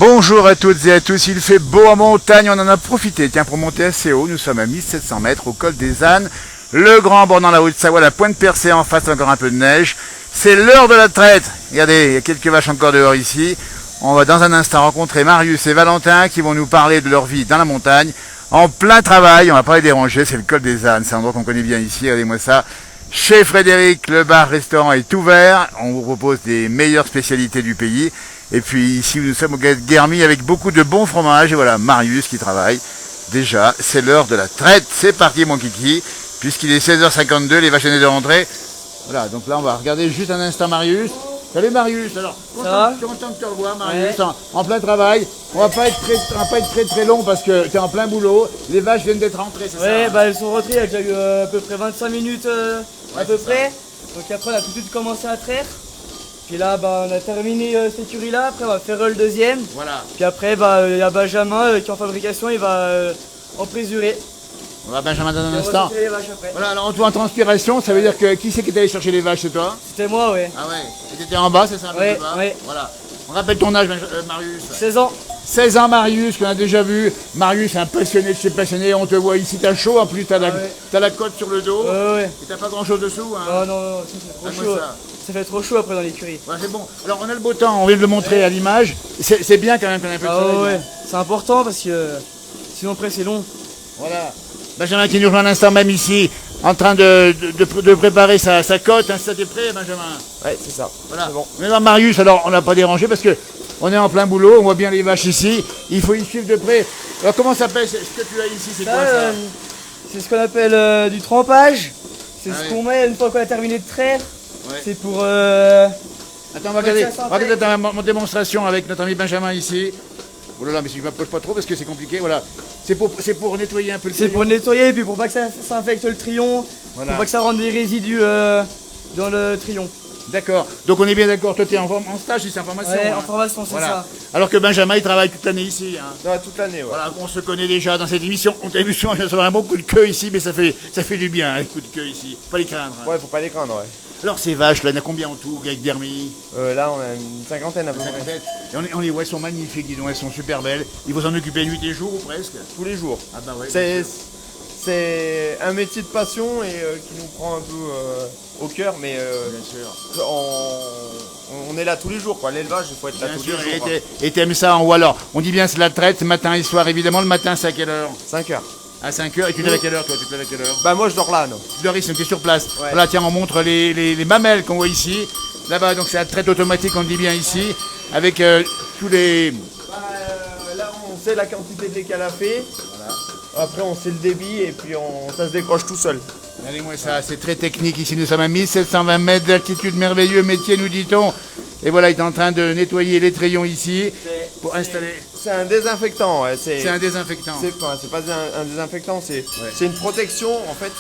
Bonjour à toutes et à tous, il fait beau en montagne, on en a profité, tiens, pour monter assez haut, nous sommes à 1700 mètres au col des Ânes, le grand bord dans la Haute-Savoie, la pointe percée en face, encore un peu de neige, c'est l'heure de la traite, regardez, il y a quelques vaches encore dehors ici, on va dans un instant rencontrer Marius et Valentin qui vont nous parler de leur vie dans la montagne, en plein travail, on va pas les déranger, c'est le col des Ânes, c'est un endroit qu'on connaît bien ici, regardez-moi ça. Chez Frédéric, le bar-restaurant est ouvert. On vous propose des meilleures spécialités du pays. Et puis ici, nous sommes au Guermy avec beaucoup de bons fromages. Et voilà, Marius qui travaille. Déjà, c'est l'heure de la traite. C'est parti, mon kiki. Puisqu'il est 16h52, les vaches viennent de rentrer. Voilà, donc là, on va regarder juste un instant Marius. Salut Marius, alors, content de te revoir Marius, ouais. en plein travail. On va pas être très long parce que tu es en plein boulot. Les vaches viennent d'être rentrées, c'est ça? Ouais, bah elles sont rentrées il y a déjà eu à peu près 25 minutes à peu près. Donc après on a tout de suite commencé à traire. Puis là bah, on a terminé cette écurie là, après on va faire le deuxième. Voilà. Puis après bah, il y a Benjamin qui est en fabrication, il va en présurer. On va Benjamin dans un instant. Les vaches après. Voilà, alors toi en transpiration, ça veut dire que qui c'est qui est allé chercher les vaches, c'est toi? C'était moi, ouais. Ah ouais. Et t'étais en bas, c'est ça? Ouais, ouais. Voilà. On rappelle ton âge, Marius. 16 ans. 16 ans, Marius, qu'on a déjà vu. Marius, un passionné de chez passionné. On te voit ici, t'as chaud. En plus, t'as la côte sur le dos. Ouais. Et t'as pas grand chose dessous. Hein. Oh, non, ça fait trop chaud. Ça fait trop chaud après dans l'écurie. Ouais, c'est bon. Alors, on a le beau temps. On vient de le montrer à l'image. C'est bien quand même qu'on ait un peu de soleil. Ouais. C'est important parce que sinon après c'est long. Voilà. Benjamin qui nous rejoint un instant même ici, en train de préparer sa côte. Hein, ça t'es prêt, Benjamin? Ouais, c'est ça. Voilà. Bon. Maintenant, Marius, alors on n'a pas dérangé parce que on est en plein boulot, on voit bien les vaches ici. Il faut y suivre de près. Alors comment ça s'appelle? Ce que tu as ici, c'est quoi ça? C'est ce qu'on appelle du trempage. C'est ce ouais. qu'on met une fois qu'on a terminé de traire. Ouais. C'est pour. Attends, on va regarder mon démonstration avec notre ami Benjamin ici. Oh là là, mais si je ne m'approche pas trop parce que c'est compliqué, voilà. C'est pour nettoyer un peu le trillon. C'est pour nettoyer et puis pour pas que ça infecte le trillon, voilà. Pour pas que ça rende des résidus dans le trillon. D'accord. Donc on est bien d'accord, toi tu es en stage, c'est en formation. Ouais, hein. en formation, c'est voilà. Ça. Alors que Benjamin, il travaille toute l'année ici. Hein. Ouais, toute l'année, ouais. Voilà, on se connaît déjà dans cette émission. On t'a vu souvent, j'ai un bon coup de queue ici, mais ça fait du bien, un coup de queue ici. Faut pas les craindre. Hein. Ouais, faut pas les craindre, ouais. Alors ces vaches, là, il y en a combien en tout, avec Guermy? Là, on a une cinquantaine à peu près. Et on les voit, elles sont magnifiques, dis donc, elles sont super belles. Il faut s'en occuper nuit et jour ou presque? Tous les jours. Ah bah ouais. C'est un métier de passion et qui nous prend un peu au cœur, mais bien sûr. On est là tous les jours, quoi. L'élevage, il faut être là tous les jours. Et t'aimes ça ou alors? On dit bien c'est la traite, matin et soir, évidemment. Le matin, c'est à quelle heure? 5h. À 5h, et tu te lèves à quelle heure, toi? Tu te lèves à quelle heure? Bah moi je dors là, non. Tu dors ici, tu es sur place. Ouais. Voilà, tiens, on montre les mamelles qu'on voit ici. Là-bas, donc c'est la traite automatique, on dit bien ici, avec tous les... là, on sait la quantité de lait qu'elle a fait. Voilà. Après, on sait le débit et puis ça se décroche tout seul. Regardez-moi ça, c'est très technique. Ici, nous sommes à 1720 mètres d'altitude, merveilleux métier, nous dit-on. Et voilà, il est en train de nettoyer les trayons ici pour installer... C'est un désinfectant, ouais. C'est un désinfectant. C'est pas un désinfectant, c'est une protection. En fait,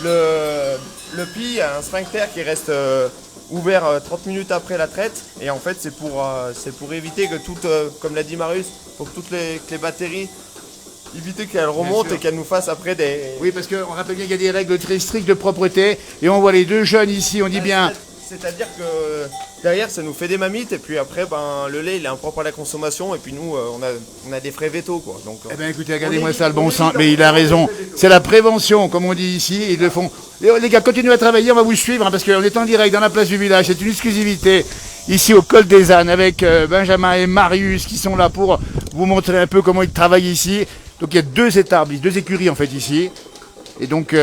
le pli a un sphincter qui reste ouvert 30 minutes après la traite. Et en fait, c'est pour éviter que comme l'a dit Marius, pour que toutes les batteries, éviter qu'elles remontent et qu'elles nous fassent après des... Oui, parce qu'on rappelle bien qu'il y a des règles très strictes de propreté. Et on voit les deux jeunes ici, on dit bien... C'est-à-dire que derrière ça nous fait des mammites et puis après le lait il est impropre à la consommation et puis nous on a des frais vétos quoi. Donc, eh bien écoutez, regardez-moi ça, le bon sens, mais il a raison. C'est la prévention comme on dit ici, ils le font. Les gars, continuez à travailler, on va vous suivre hein, parce qu'on est en direct dans la place du village, c'est une exclusivité ici au col des Ânes avec Benjamin et Marius qui sont là pour vous montrer un peu comment ils travaillent ici. Donc il y a deux étables, deux écuries en fait ici. Et donc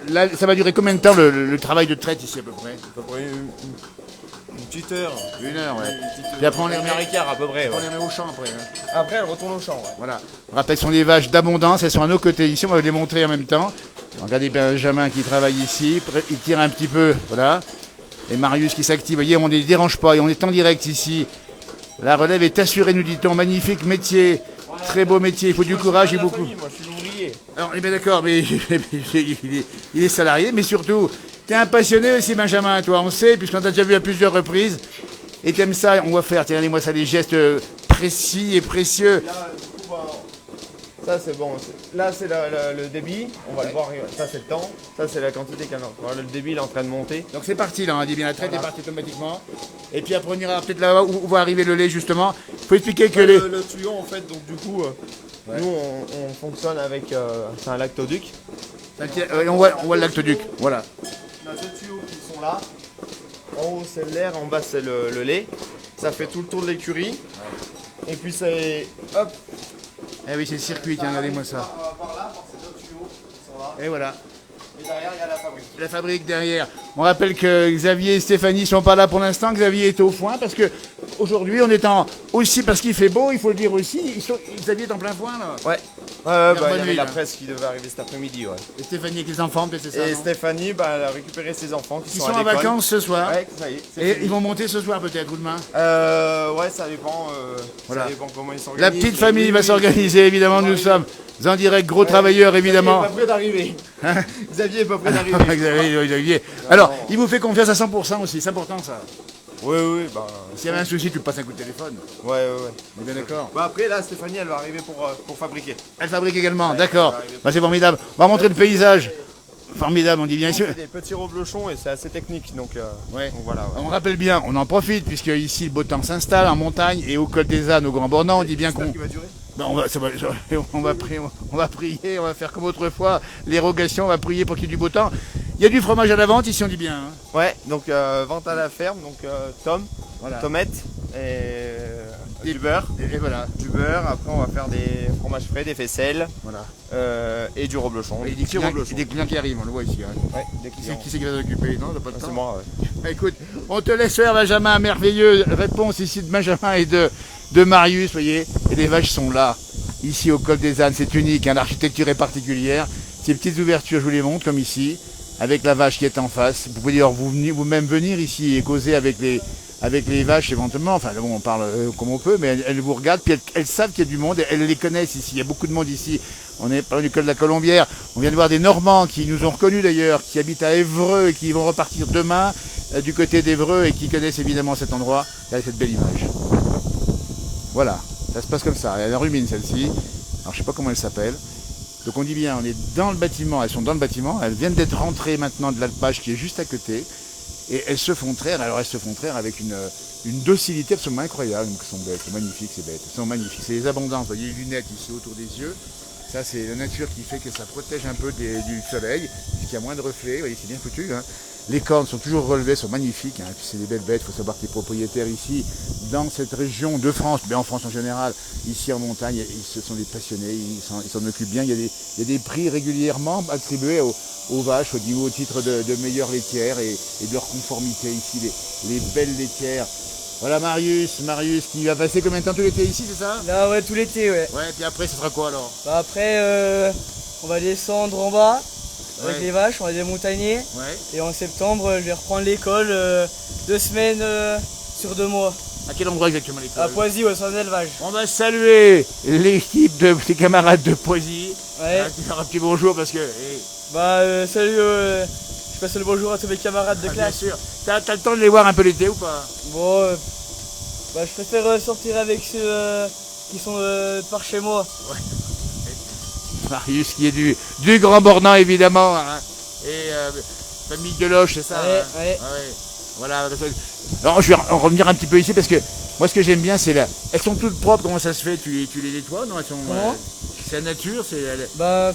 là, ça va durer combien de temps le travail de traite ici à peu près? À peu près une petite heure. Une heure, ouais. Et après on les remet à peu près. On les remet au champ après. Hein. Après elles retournent au champ. Ouais. Voilà. On rappelle, ce sont des vaches d'abondance, elles sont à nos côtés ici, on va les montrer en même temps. Regardez Benjamin qui travaille ici, il tire un petit peu, voilà. Et Marius qui s'active, vous voyez, on ne les dérange pas et on est en direct ici. La relève est assurée, nous dit-on, magnifique métier. Très beau métier, il faut du courage et beaucoup. Moi je suis ouvrier. Alors, eh bien d'accord, mais il est salarié, mais surtout, tu es un passionné aussi, Benjamin, toi, on sait, puisqu'on t'a déjà vu à plusieurs reprises. Et t'aimes ça, on va faire, tiens, regardez-moi ça, des gestes précis et précieux. Là, Ça c'est bon. Là c'est le débit, on va le voir. Ça c'est le temps, ça c'est la quantité qu'il y en a. Voilà, le débit il est en train de monter. Donc c'est parti là, on dit bien la traite Voilà. est partie automatiquement. Et puis après on ira peut-être là où va arriver le lait justement. Il faut expliquer que Le tuyau en fait, donc du coup, nous on fonctionne avec c'est un lactoduc. on voit le lactoduc, voilà. On a deux tuyaux qui sont là. En haut c'est l'air, en bas c'est le lait. Ça fait tout le tour de l'écurie. Et puis c'est hop. Eh oui, c'est le circuit, tiens, regardez-moi ça. Par là, par ces deux tuyaux qui sont là. Et voilà. Et derrière il y a la fabrique. La fabrique derrière. On rappelle que Xavier et Stéphanie sont pas là pour l'instant. Xavier est au foin parce que aujourd'hui on est aussi parce qu'il fait beau, il faut le dire aussi. Xavier est en plein foin là. Ouais. bonne Il y avait nuit, la là. presse qui devait arriver cet après-midi. Ouais. Et Stéphanie avec les enfants, peut-être c'est ça. Et non Stéphanie, elle a récupéré ses enfants qui Ils sont sont à en l'école. vacances ce soir. Ouais, ça y est. c'est Et fini. ils vont monter ce soir peut-être ou demain. Ouais, ça dépend. Voilà. Ça dépend comment ils La s'organisent. petite famille Oui, va oui. s'organiser évidemment. Nous sommes en direct, gros travailleurs évidemment. Xavier est pas prêt d'arriver. Xavier est pas prêt d'arriver. Xavier. Alors, il vous fait confiance à 100% aussi, c'est important ça. Oui, oui, bah. S'il y avait un souci, tu passes un coup de téléphone. Ouais. On est bien d'accord. Bah après, là, Stéphanie, elle va arriver pour fabriquer. Elle fabrique également, d'accord. Bah, c'est formidable. On va montrer le paysage. Formidable, on dit bien ici. C'est des petits reblochons et c'est assez technique. Donc Ouais. voilà. Ouais. On rappelle bien, on en profite puisque ici le beau temps s'installe en montagne et au col des ânes, au Grand Bornand, on dit bien qu'on. Qui va durer. Ben, on va prier, on va faire comme autrefois, l'érogation, on va prier pour qu'il y ait du beau temps. Il y a du fromage à la vente ici, on dit bien. Hein. Ouais, donc vente à la ferme, donc Voilà. tomates et du beurre. Et voilà. Du beurre, après on va faire des fromages frais, des faisselles Voilà. et du reblochon. Et Des petits reblochons. des clients qui arrivent, on le voit ici. Hein. Ouais, des clients. Qui c'est qui va s'occuper? Non, t'as pas de C'est temps. moi, ouais. Bah, écoute, on te laisse faire, Benjamin. Merveilleuse réponse ici de Benjamin et de Marius, voyez. Et les vaches sont là, ici au col des ânes. C'est unique, hein, l'architecture est particulière. Ces petites ouvertures, je vous les montre, comme ici, avec la vache qui est en face. Vous pouvez d'ailleurs vous-même venir ici et causer avec les vaches éventuellement. Enfin, bon, on parle comme on peut, mais elles vous regardent, puis elles savent qu'il y a du monde, elles les connaissent ici. Il y a beaucoup de monde ici. On est pas loin du col de la Colombière. On vient de voir des Normands qui nous ont reconnus d'ailleurs, qui habitent à Évreux et qui vont repartir demain du côté d'Évreux et qui connaissent évidemment cet endroit. Regardez cette belle image. Voilà, ça se passe comme ça. Elle rumine celle-ci. Alors je sais pas comment elle s'appelle. Donc on dit bien, on est dans le bâtiment, elles sont dans le bâtiment, elles viennent d'être rentrées maintenant de l'alpage qui est juste à côté. Et elles se font traire, alors elles se font traire avec une docilité absolument incroyable. Donc elles sont bêtes, c'est magnifique ces bêtes, elles sont magnifiques. C'est les abondances, vous voyez les lunettes ici autour des yeux. Ça c'est la nature qui fait que ça protège un peu du soleil, puisqu'il y a moins de reflets, vous voyez c'est bien foutu. Hein. Les cornes sont toujours relevées, sont magnifiques, hein. Puis c'est des belles bêtes, il faut savoir que les propriétaires ici, dans cette région de France, mais en France en général, ici en montagne, ce sont des passionnés, ils s'en occupent bien. Il y a des prix régulièrement attribués aux vaches au titre de meilleures laitières et de leur conformité ici, les belles laitières. Voilà Marius qui va passer combien de temps tout l'été ici, c'est ça? Là ouais, tout l'été ouais. Ouais, puis après ce sera quoi alors? Bah après on va descendre en bas avec Ouais. les vaches, on va démontagner. Ouais. Et en septembre je vais reprendre l'école 2 semaines sur 2 mois. À quel endroit exactement l'école? À Poisy au centre d'élevage. On va saluer l'équipe de tes camarades de Poisy. Ouais. Tu faire un petit bonjour parce que... Bah salut, je passe le bonjour à tous mes camarades de bien classe. sûr. T'as le temps de les voir un peu l'été ou pas? Bon, bah je préfère sortir avec ceux qui sont par chez moi. Marius qui est du Grand Bornand évidemment. Hein. Et famille Deloche, c'est ça? Ouais, Hein. ouais. Ah ouais. Voilà. Alors je vais en revenir un petit peu ici parce que moi ce que j'aime bien c'est elles sont toutes propres, comment ça se fait? Tu les nettoies? Non, elles sont. Comment C'est la nature, Bah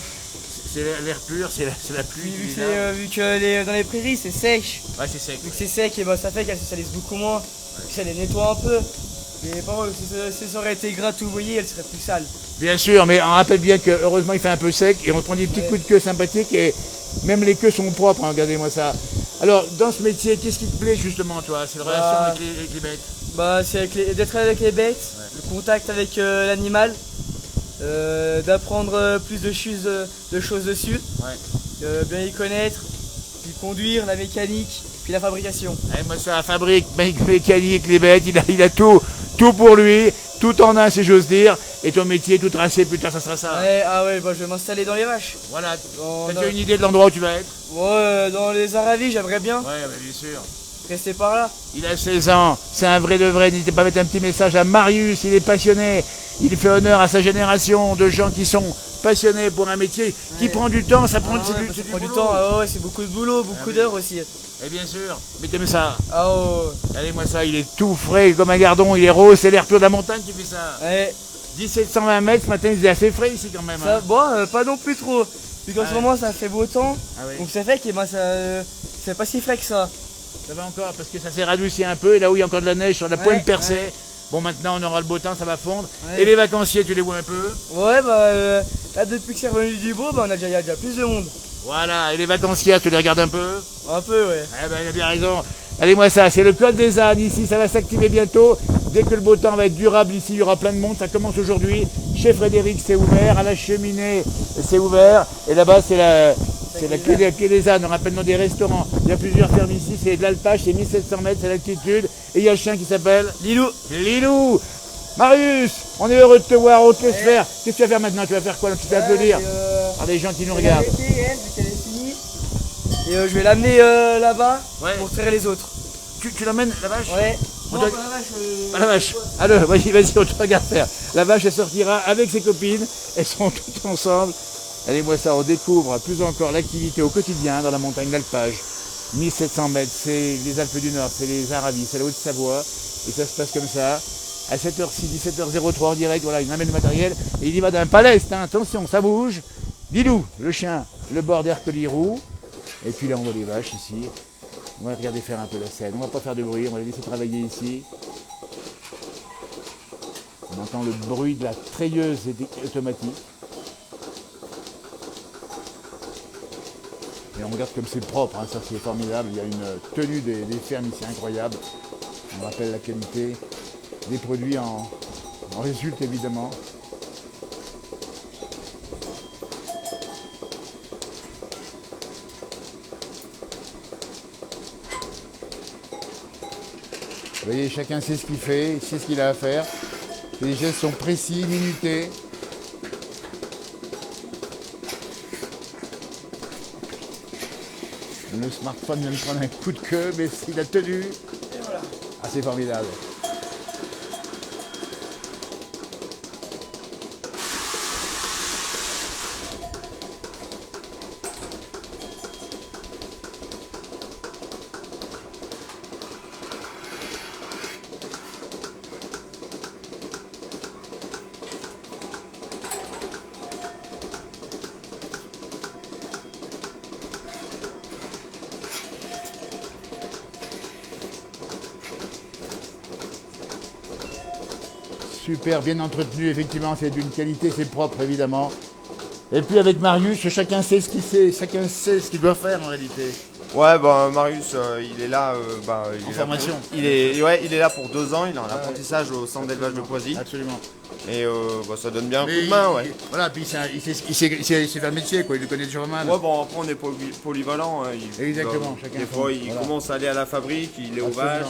c'est l'air pur, c'est la pluie. vu, qui vient. vu que dans les prairies c'est sèche. Ouais, c'est sec. Vu que c'est sec, et bah, ça fait qu'elles se salissent beaucoup moins. Puis ça les nettoie un peu. Mais par contre, si ça aurait été gras tout mouillé, elles seraient plus sales. Bien sûr, mais on rappelle bien que heureusement il fait un peu sec et on prend des petits coups de queue sympathiques et même les queues sont propres, hein, regardez-moi ça. Alors dans ce métier, qu'est-ce qui te plaît justement toi? C'est la relation avec les bêtes? Bah, c'est d'être avec les bêtes, le contact avec l'animal, d'apprendre plus de choses dessus, bien y connaître, puis conduire, la mécanique, puis la fabrication. Et moi ça, la fabrique, mécanique, les bêtes, il a tout pour lui, tout en un si j'ose dire, et ton métier tout tracé, putain ça sera ça. Ouais, ah ouais, bah, je vais m'installer dans les vaches. Voilà, Dans- t'as déjà une idée de l'endroit où tu vas être? Ouais, dans les Aravis, j'aimerais bien. Ouais, bah, bien sûr. rester par là. Il a 16 ans, c'est un vrai de vrai. N'hésitez pas à mettre un petit message à Marius, il est passionné. Il fait honneur à sa génération de gens qui sont passionnés pour un métier qui prend du temps, ça prend, Ça c'est prend du boulot. temps, ah ouais, c'est beaucoup de boulot, beaucoup d'heures aussi. Et bien sûr, mettez-moi ça. Ah ouais. Allez-moi ça, il est tout frais comme un gardon, il est rose, c'est l'air pur de la montagne qui fait ça. Ouais, 1720 mètres, ce matin il faisait assez frais ici quand même. ça, Hein. bon, pas non plus trop. Vu qu'en ce moment ça fait beau temps, Ah oui. donc ça fait que ben, c'est pas si frais que ça. Ça va encore parce que ça s'est radouci un peu et là où il y a encore de la neige sur la pointe percée. ouais. Bon maintenant on aura le beau temps, ça va fondre. Ouais. Et les vacanciers, tu les vois un peu. Ouais, là depuis que c'est revenu du beau, il y a déjà plus de monde. Voilà, et les vacanciers, tu les regardes un peu. Un peu, ouais. Eh ben il a bien raison. Allez-moi ça, c'est le col des ânes ici, ça va s'activer bientôt. Dès que le beau temps va être durable ici, il y aura plein de monde. Ça commence aujourd'hui. Chez Frédéric, c'est ouvert. À la cheminée, c'est ouvert. Et là-bas, c'est la quai des ânes. On rappelle dans des restaurants. Il y a plusieurs fermes ici. C'est de l'alpage, c'est 1700 mètres, c'est l'altitude. Et il y a le chien qui s'appelle Lilou. Lilou. Marius, on est heureux de te voir, on te laisse faire. Qu'est-ce que tu vas faire maintenant? Tu vas faire quoi? Tu vas applaudir par des gens qui nous regardent. Vu qu'elle est finie. Et je vais l'amener là-bas Ouais. pour tirer les autres. Tu l'emmènes, la vache? Ouais. On Non, doit- pas la vache. Ah, la vache. Alors, vas-y, on te regarde faire. La vache, elle sortira avec ses copines. Elles seront toutes ensemble. Allez-moi ça, on découvre plus encore l'activité au quotidien dans la montagne d'Alpage. 1700 mètres, c'est les Alpes du Nord, c'est les Aravis, c'est la Haute-Savoie. Et ça se passe comme ça. À 7h06, 17h03 en direct, voilà, il amène le matériel. Et il y va d'un paleste, hein. Attention, ça bouge. Dilou, le chien, le bord d'Hercule-Roux. Et puis là, on voit les vaches ici. On va regarder faire un peu la scène. On va pas faire de bruit, on va les laisser travailler ici. On entend le bruit de la treilleuse automatique. Et on regarde comme c'est propre, hein, ça c'est formidable. Il y a une tenue des fermes ici incroyable. On rappelle la qualité des produits en résulte évidemment. Vous voyez, chacun sait ce qu'il fait, sait ce qu'il a à faire. Les gestes sont précis, minutés. Le smartphone vient de prendre un coup de queue, mais il a tenu. Et voilà. Ah, c'est formidable. Super, bien entretenu, effectivement, c'est d'une qualité, c'est propre, évidemment. Et puis avec Marius, chacun sait ce qu'il sait, chacun sait ce qu'il doit faire en réalité. Ouais, Marius, il est là. Il En est formation. Là il est là pour 2 ans. Il est en apprentissage au centre d'élevage de Poisy. Absolument. Et ça donne bien un coup Mais de main, ouais. Voilà, puis il sait faire le métier, quoi, il le connaît déjà pas mal. Ouais, après on est polyvalent. Hein. Exactement, chacun Des son- fois, il voilà. commence à aller à la fabrique, il est aux Absolument. vaches.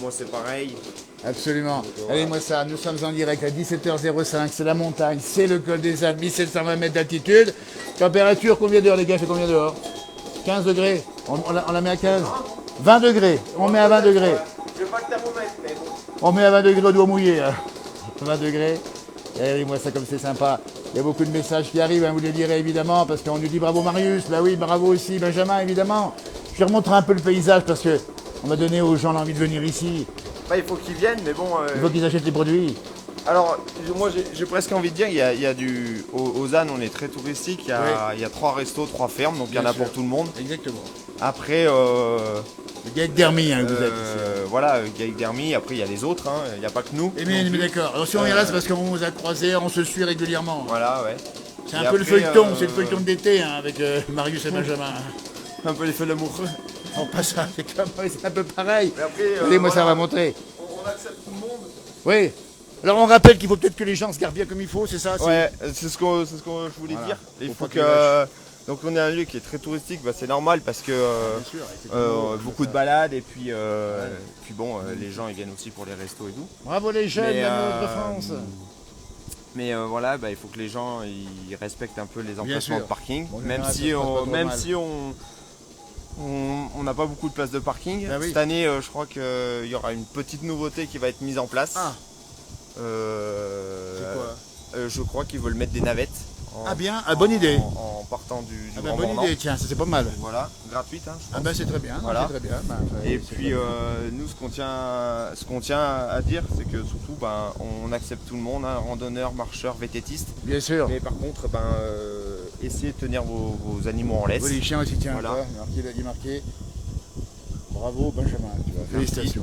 Moi, c'est pareil. Absolument. voilà. Allez, moi ça, nous sommes en direct à 17h05, c'est la montagne, c'est le col des Alpes, 1720 mètres d'altitude. Température, combien dehors les gars, fait combien dehors? 15 degrés. On la met à 15? 20 degrés. On met à 20 degrés. Je vais pas le thermomètre, mais bon. On met à 20 degrés au doigt mouillé. Hein. 20 degrés. Et moi ça comme c'est sympa. Il y a beaucoup de messages qui arrivent, hein, vous les lirez évidemment, parce qu'on nous dit bravo Marius, bah oui, bravo aussi Benjamin évidemment. Je vais remontrer un peu le paysage parce que on va donner aux gens l'envie de venir ici. Il faut qu'ils viennent, mais bon. Il faut qu'ils achètent les produits. Alors, moi j'ai presque envie de dire, il y a du. Aux Ânes, on est très touristique, il y a 3 restos, 3 fermes, donc il y en Bien a sûr. pour tout le monde. Exactement. Après, Le gars d'Hermie, hein, vous êtes ici. voilà, Gaïc Dermy, après il y a les autres, hein, il n'y a pas que nous. Mais non plus. d'accord. Alors si on vient là, c'est parce qu'on vous a croisés, on se suit régulièrement. Voilà, ouais. C'est Et un peu le après, feuilleton, c'est le feuilleton d'été hein, avec Marius et Benjamin. Un peu les feux d'amour. On passe ça, c'est un peu pareil. Mais après, Allez, moi ça va montrer. On accepte tout le monde. Oui. Alors on rappelle qu'il faut peut-être que les gens se gardent bien comme il faut, c'est ça? Ouais, c'est ce que je voulais Voilà. dire. Il Faut faut pas que les que. Donc on est un lieu qui est très touristique, c'est normal parce que Bien sûr, avec ces beaucoup de balades et puis, les gens ils viennent aussi pour les restos et tout. Bravo les jeunes Mais, de notre France. Mais voilà, il faut que les gens ils respectent un peu les emplacements sûr. de parking, Bon, en même général, si ça se passe pas on, trop même mal. si on, on n'a pas beaucoup de place de parking. Ah oui. Cette année, je crois qu'il y aura une petite nouveauté qui va être mise en place. Ah, c'est quoi? Je crois qu'ils veulent mettre des navettes. Ah bien, bonne idée. En partant du Ah Grand bonne Bornand. idée, tiens, ça c'est pas mal. Voilà, gratuite. Hein, je pense. Ah ben c'est très bien, Voilà. c'est très bien. Et puis nous, ce qu'on tient à dire, c'est que surtout, on accepte tout le monde, hein, randonneurs, marcheurs, vététistes. Bien sûr. Mais par contre, essayez de tenir vos animaux en laisse. Oui, les chiens aussi, tiens, Voilà. il a marqué. Bravo Benjamin, tu vois. Félicitations.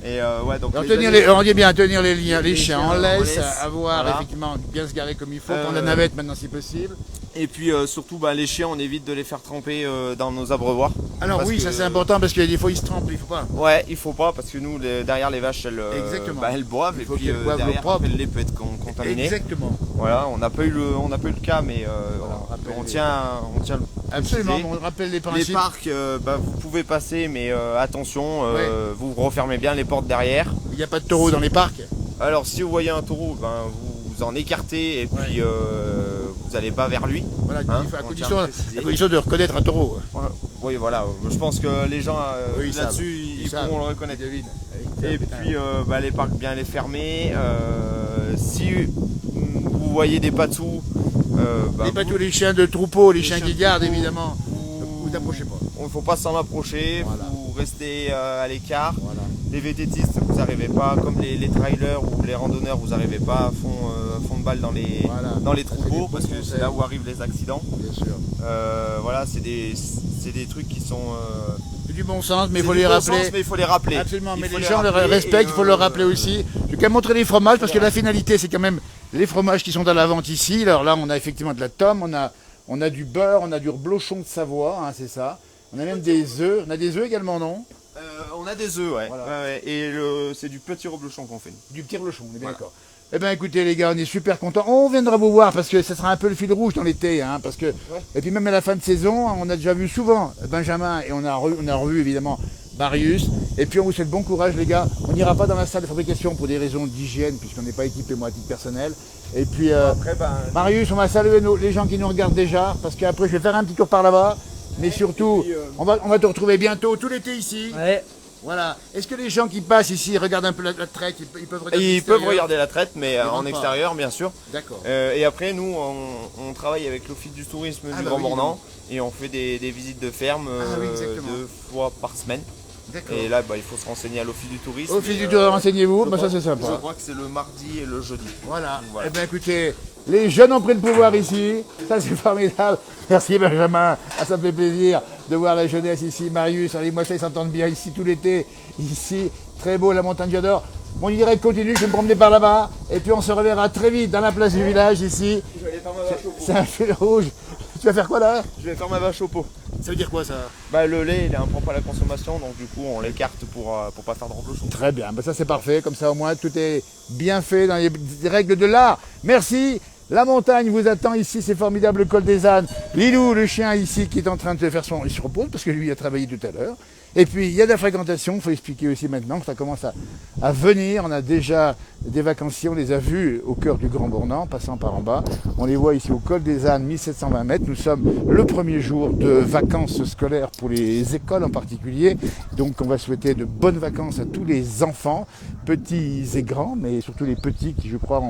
Et ouais, donc Alors, les on dit bien tenir les liens, les chiens en laisse, laisse, avoir voilà. effectivement bien se garer comme il faut, prendre la navette maintenant si possible. Et puis surtout, les chiens, on évite de les faire tremper dans nos abreuvoirs. Alors Parce oui, que- ça c'est important parce qu'il y a des fois ils se trempent, il faut pas. Ouais, il faut pas parce que nous, derrière les vaches, Exactement. elles boivent Il et faut puis qu'elles boivent l'eau derrière, propre. le lait peut être contaminé. Exactement. Voilà, on n'a pas eu le cas, mais on rappelle on les- tient le Absolument, préciser. on rappelle les Les principes. parcs, vous pouvez passer, mais attention, Ouais. vous refermez bien les portes derrière. Il n'y a pas de taureau dans les parcs. Alors si vous voyez un taureau, vous en écartez et puis vous n'allez pas vers lui. Voilà, Hein, à on tient à préciser. condition de reconnaître un taureau. Oui, voilà, je pense que les gens Oui, ils là-dessus, savent. ils savent. pourront le reconnaître. Ils devinent. Et puis les parcs bien les fermer. Si vous voyez des patous, Et pas tous les chiens de troupeau, les chiens chiens qui de gardent troupeau, évidemment. Vous n'approchez pas. il ne faut pas s'en approcher, Voilà. vous restez à l'écart. Voilà. Les vététistes, vous n'arrivez pas, comme les trailers ou les randonneurs, vous n'arrivez pas à fond de balle dans les Voilà. Ça, troupeaux c'est parce des que bons c'est là où arrivent les accidents. Bien sûr. Voilà, c'est des trucs qui sont. C'est du bon sens, mais il c'est faut du les bon rappeler. sens, mais il faut les rappeler. Absolument, Il mais faut les gens le rappeler respectent, il faut le rappeler et, aussi. Je vais quand même montrer les fromages parce que la finalité c'est quand même les fromages qui sont à la vente ici. Alors là on a effectivement de la tome, on a du beurre, on a du reblochon de Savoie, hein, c'est ça. On a même des œufs, on a des œufs également non? on a des œufs, ouais. Voilà. Ouais, et c'est du petit reblochon qu'on fait. Du petit reblochon, on est bien Voilà. d'accord. Eh bien écoutez les gars, on est super contents. On viendra vous voir parce que ça sera un peu le fil rouge dans l'été. Hein, parce que... Et puis même à la fin de saison, on a déjà vu souvent Benjamin et on a revu évidemment Marius. Et puis on vous souhaite bon courage les gars. On n'ira pas dans la salle de fabrication pour des raisons d'hygiène puisqu'on n'est pas équipé moi à titre personnel. Et puis Après, Marius, on va saluer les gens qui nous regardent déjà parce qu'après je vais faire un petit tour par là-bas. Mais surtout, on va te retrouver bientôt tout l'été ici. Ouais. Voilà. Est-ce que les gens qui passent ici regardent un peu la traite, ils peuvent regarder ils l'extérieur peuvent regarder la traite, mais rentrent en pas. extérieur, bien sûr. D'accord. Et après, nous, on travaille avec l'Office du tourisme du Grand oui, Bornand et on fait des visites de ferme oui, exactement. 2 fois par semaine. D'accord. Et là, il faut se renseigner à l'Office du tourisme. Au fil Et, du tour, renseignez-vous, je bah, ça crois- c'est sympa. Je crois que c'est le mardi et le jeudi. Voilà. Voilà. Eh bien écoutez, les jeunes ont pris le pouvoir ici, ça c'est formidable. Merci Benjamin, ah, ça me fait plaisir de voir la jeunesse ici. Marius, allez, moi ça ils s'entendent bien ici tout l'été, ici, très beau, la montagne j'adore. Mon direct continue, je vais me promener par là-bas, et puis on se reverra très vite dans la place du village ici. Je vais aller faire ma vache au pot. C'est un fil rouge. Tu vas faire quoi là? Je vais faire ma vache au pot. Ça veut dire quoi ça? Le lait, il est impropre à la consommation, donc du coup, on l'écarte pour pas faire de reblochon. Très bien, bah ça c'est parfait, comme ça au moins tout est bien fait dans les règles de l'art. Merci, la montagne vous attend ici, c'est formidable le col des ânes. Lilou, le chien ici qui est en train de faire il se repose parce que lui a travaillé tout à l'heure. Et puis il y a de la fréquentation, il faut expliquer aussi maintenant que ça commence à venir. On a déjà des vacanciers, on les a vus au cœur du Grand Bornand, passant par en bas. On les voit ici au col des ânes, 1720 mètres. Nous sommes le premier jour de vacances scolaires pour les écoles en particulier. Donc on va souhaiter de bonnes vacances à tous les enfants, petits et grands, mais surtout les petits qui je crois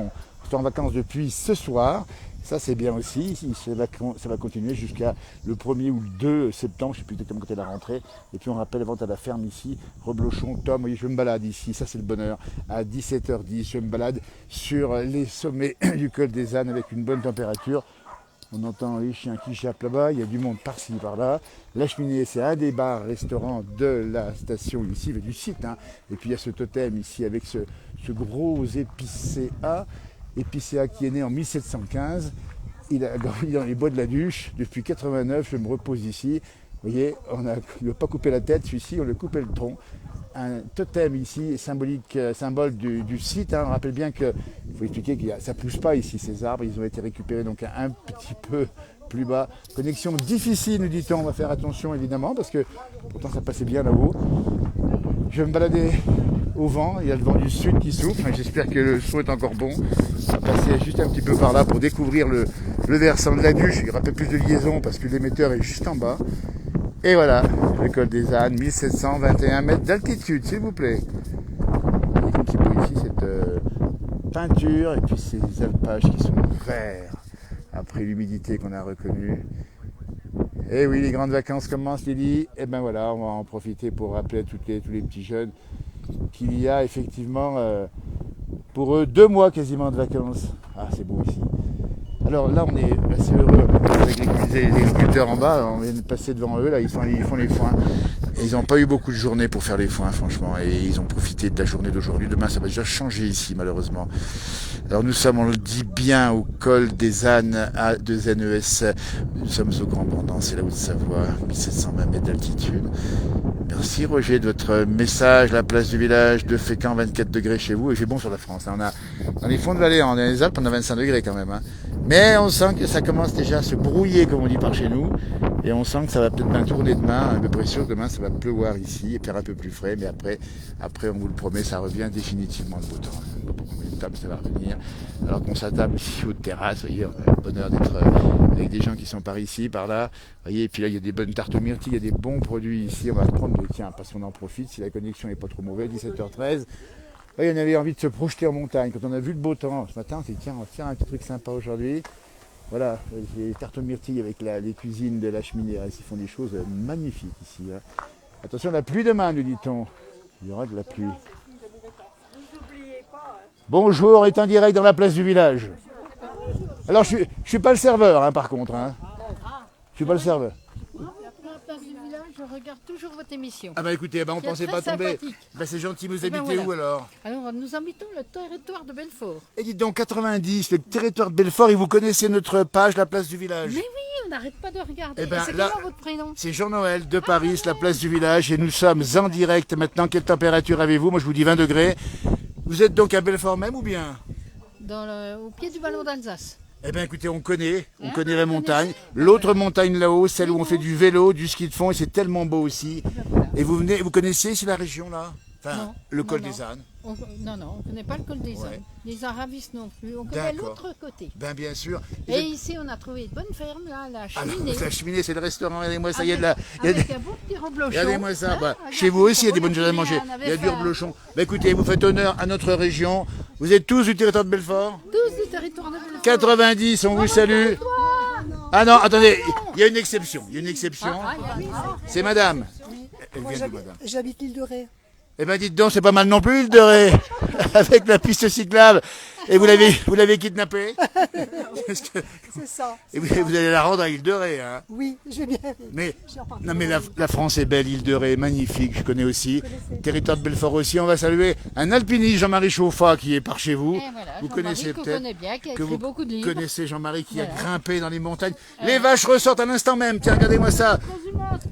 sont en vacances depuis ce soir. Ça c'est bien aussi, ça va continuer jusqu'à le 1er ou le 2 septembre, je ne sais plus exactement quand est la rentrée. Et puis on rappelle la vente à la ferme ici, Reblochon, Tom, vous voyez je me balade ici, ça c'est le bonheur. À 17h10, je me balade sur les sommets du col des ânes avec une bonne température. On entend les chiens qui jappent là-bas, il y a du monde par-ci, par-là. La cheminée, c'est un des bars-restaurants de la station ici, du site. Hein. Et puis il y a ce totem ici avec ce gros épicéa qui est né en 1715. Il a grandi dans les bois de la Duche. Depuis 89, je me repose ici. Vous voyez, il n'a pas coupé la tête, celui-ci, on lui a coupé le tronc. Un totem ici, symbole du site. Hein. On rappelle bien qu'il faut expliquer que ça ne pousse pas ici, ces arbres. Ils ont été récupérés donc un petit peu plus bas. Connexion difficile, nous dit-on. On va faire attention, évidemment, parce que pourtant ça passait bien là-haut. Je vais me balader au vent. Il y a le vent du sud qui souffle. J'espère que le son est encore bon. On va passer juste un petit peu par là pour découvrir le versant de la Duche. Il y aura un peu plus de liaison parce que l'émetteur est juste en bas. Et voilà, le col des ânes, 1721 mètres d'altitude, s'il vous plaît. Et un petit peu ici cette peinture et puis ces alpages qui sont verts après l'humidité qu'on a reconnue. Et oui, les grandes vacances commencent, Lily. Et ben voilà, on va en profiter pour rappeler à tous les petits jeunes qu'il y a effectivement pour eux 2 mois quasiment de vacances. Ah, c'est beau ici. Alors là, on est assez heureux avec les agriculteurs en bas. On vient de passer devant eux, là, ils font les foins. Et ils n'ont pas eu beaucoup de journées pour faire les foins, franchement. Et ils ont profité de la journée d'aujourd'hui. Demain, ça va déjà changer ici, malheureusement. Alors nous sommes, on le dit bien, au col des ânes à 2NES. Nous sommes au Grand Bornand, c'est la Haute-Savoie, 1720 mètres d'altitude. Merci Roger de votre message. La place du village de Fécamp, 24 degrés chez vous. Il fait bon sur la France. On a, dans les fonds de vallée, dans les Alpes, on a 25 degrés quand même. Hein. Mais on sent que ça commence déjà à se brouiller, comme on dit par chez nous. Et on sent que ça va peut-être bien tourner demain. À peu près sûr, demain, ça va pleuvoir ici et faire un peu plus frais. Mais après, on vous le promet, ça revient définitivement le beau temps. Ça va revenir. Alors qu'on s'attable ici aux terrasses, vous voyez, on a le bonheur d'être avec des gens qui sont par ici, par là. Vous voyez, et puis là, il y a des bonnes tartes aux myrtilles, il y a des bons produits ici. On va prendre le tien parce qu'on en profite si la connexion n'est pas trop mauvaise, 17h13. Là, on avait envie de se projeter en montagne. Quand on a vu le beau temps ce matin, on s'est dit, tiens, on va faire un petit truc sympa aujourd'hui. Voilà, les tartes aux myrtilles avec les cuisines de la cheminée. Ils font des choses magnifiques ici. Hein. Attention, la pluie demain, nous dit-on. Il y aura de la pluie. Bonjour, on est en direct dans la place du village. Alors, je suis pas le serveur, hein, par contre. Hein. Je suis pas le serveur. La place du village, je regarde toujours votre émission. Ah bah écoutez, on pensait pas tomber. Bah c'est gentil, vous habitez où alors? Alors, nous habitons le territoire de Belfort. Et dites donc, 90, le territoire de Belfort, et vous connaissez notre page, la place du village? Mais oui, on n'arrête pas de regarder. Eh ben, c'est là, comment votre prénom? C'est Jean-Noël de Paris, la place du village, et nous sommes en direct maintenant. Quelle température avez-vous? Moi je vous dis 20 degrés. Vous êtes donc à Belfort même ou bien? Au pied du ballon d'Alsace. Eh bien écoutez, on connaît la montagne. L'autre montagne là-haut, celle où on fait du vélo, du ski de fond, et c'est tellement beau aussi. Et vous connaissez ici la région là? Enfin, non, le col non, des ânes. Non, on ne connaît pas le col des ânes. Les Aravis non plus. On connaît l'autre côté. Ben bien sûr. Et ici, on a trouvé une bonne ferme, là, la cheminée. La cheminée, c'est le restaurant. Regardez-moi ça, avec, il y a de la... Avec un beau petit reblochon. Regardez-moi ça. Hein, chez vous aussi, il y a des bonnes choses à manger. Il y a du reblochon. Ben écoutez, vous faites honneur à notre région. Vous êtes tous du territoire de Belfort? Tous du territoire de Belfort. 90, on vous salue. Ah non, attendez, il y a une exception. C'est madame. Elle vient d'où, madame? J'habite l'île de Ré. Eh ben dites donc, c'est pas mal non plus, l'île de Ré, avec la piste cyclable. Et vous l'avez kidnappée? C'est ça. Et vous allez la rendre à l'île de Ré, hein? Oui, je vais bien. Mais la France est belle, l'île de Ré, magnifique, je connais aussi. Territoire de Belfort aussi, on va saluer un alpiniste, Jean-Marie Chauffat, qui est par chez vous. Voilà, vous connaissez peut-être. Que vous beaucoup de livres. Connaissez Jean-Marie qui a grimpé dans les montagnes. Les vaches ressortent à l'instant même, tiens, regardez-moi ça.